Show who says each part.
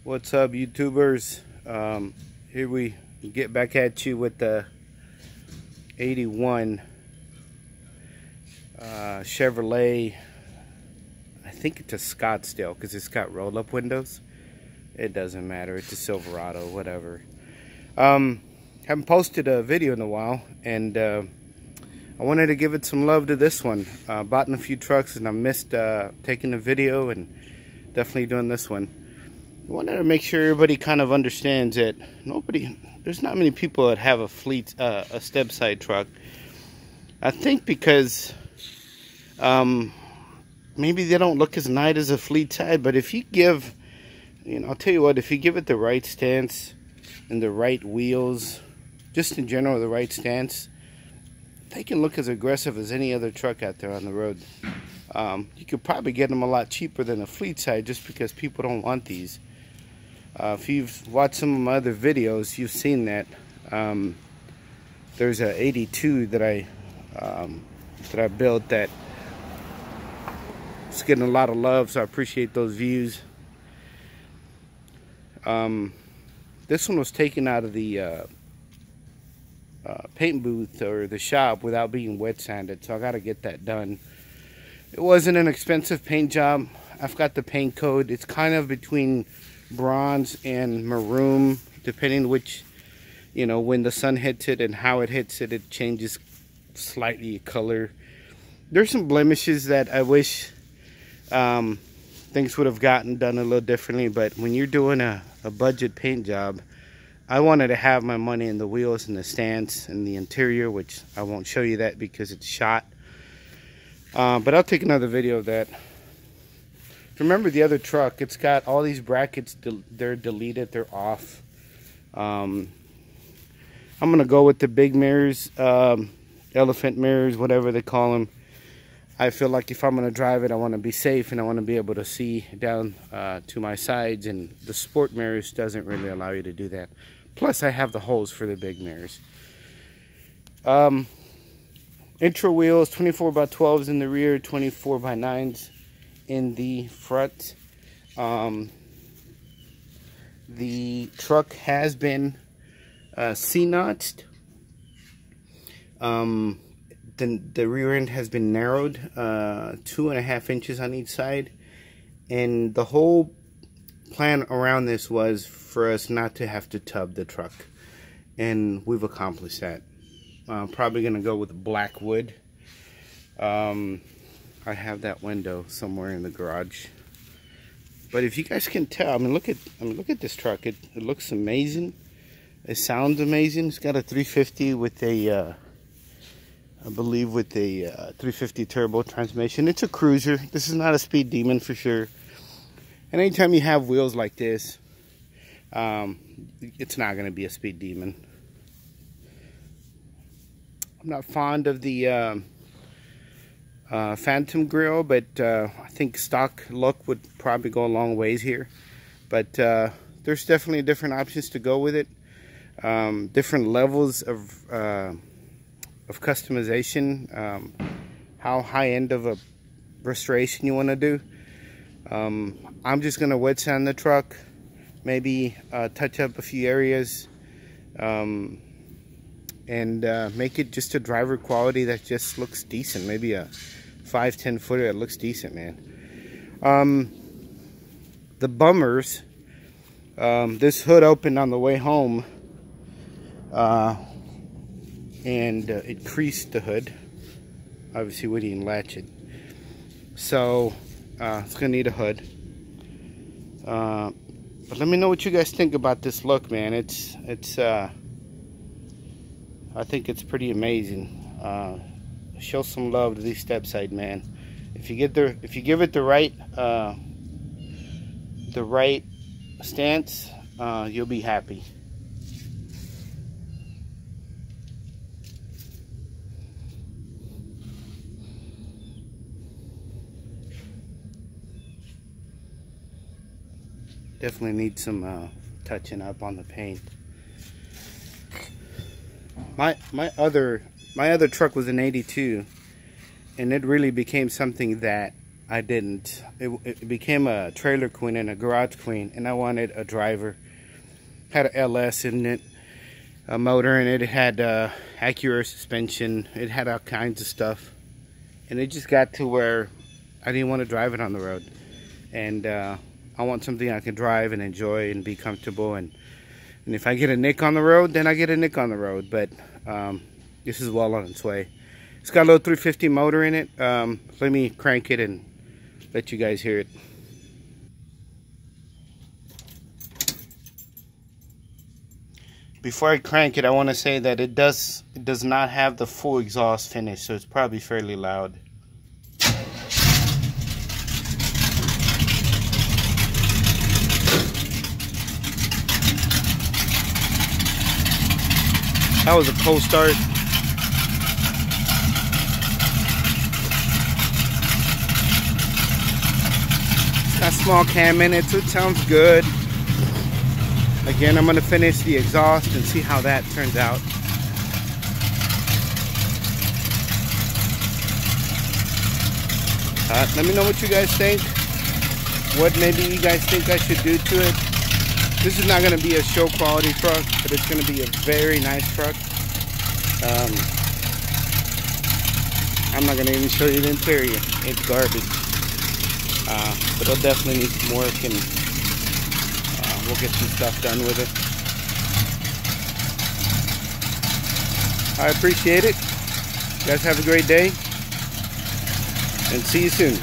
Speaker 1: What's up, YouTubers? Here we get back at you with the 81 Chevrolet. I think it's a Scottsdale because it's got roll-up windows. It doesn't matter. It's a Silverado, whatever. Haven't posted a video in a while, and I wanted to give it some love to this one. Bought in a few trucks, and I missed taking a video, and definitely doing this one. I wanted to make sure everybody kind of understands that there's not many people that have a Stepside truck. I think because maybe they don't look as nice as a Fleetside, but if you give, I'll tell you what, if you give it the right stance and the right wheels, just in general the right stance, they can look as aggressive as any other truck out there on the road. You could probably get them a lot cheaper than a Fleetside just because people don't want these. If you've watched some of my other videos, you've seen that. There's a 82 that I built that it's getting a lot of love, so I appreciate those views. This one was taken out of the paint booth or the shop without being wet sanded, so I got to get that done. It wasn't an expensive paint job. I've got the paint code. It's kind of between bronze and maroon, depending which, when the sun hits it and how it hits it, it changes slightly color. There's some blemishes that I wish things would have gotten done a little differently, but when you're doing a budget paint job, I wanted to have my money in the wheels and the stance and the interior, which I won't show you that because it's shot. But I'll take another video of that. Remember the other truck, it's got all these brackets, they're deleted, they're off. I'm gonna go with the big mirrors, elephant mirrors, whatever they call them. I feel like if I'm gonna drive it, I want to be safe and I want to be able to see down to my sides, and the sport mirrors doesn't really allow you to do that. Plus I have the holes for the big mirrors. Intro wheels, 24x12s in the rear, 24x9s in the front. The truck has been C-notched. The rear end has been narrowed 2.5 inches on each side, and the whole plan around this was for us not to have to tub the truck, and we've accomplished that. I'm probably gonna go with black wood. I have that window somewhere in the garage, but if you guys can tell, look at this truck. It looks amazing. It sounds amazing. It's got a 350 with a I believe with a 350 turbo transmission. It's a cruiser. This is not a speed demon for sure. And anytime you have wheels like this, it's not going to be a speed demon. I'm not fond of the Phantom grill, but I think stock look would probably go a long ways here. But there's definitely different options to go with it. Different levels of customization, how high end of a restoration you want to do. I'm just gonna wet sand the truck, maybe touch up a few areas, and make it just a driver quality that just looks decent. Maybe a 5-10 footer that looks decent, man. The bummers, this hood opened on the way home, and it creased the hood. Obviously we didn't latch it, so it's gonna need a hood. But let me know what you guys think about this look, man. I think it's pretty amazing. Show some love to these Stepside, man. If you give it the right stance, you'll be happy. Definitely need some touching up on the paint. My other truck was an 82, and it really became something that I didn't. It became a trailer queen and a garage queen, and I wanted a driver. Had a LS in it, a motor in it. It had Acura suspension. It had all kinds of stuff, and it just got to where I didn't want to drive it on the road. And I want something I can drive and enjoy and be comfortable. And if I get a nick on the road, then I get a nick on the road. But this is well on its way. It's got a little 350 motor in it. Let me crank it and let you guys hear it. Before I crank it, I want to say that it does not have the full exhaust finish, so it's probably fairly loud. That was a cold start. It's got small cam in it, so it sounds good. Again, I'm going to finish the exhaust and see how that turns out. Let me know what you guys think. What maybe you guys think I should do to it. This is not going to be a show quality truck, but it's going to be a very nice truck. I'm not going to even show you the interior. It's garbage. But it'll definitely need some work, and we'll get some stuff done with it. I appreciate it. You guys have a great day, and see you soon.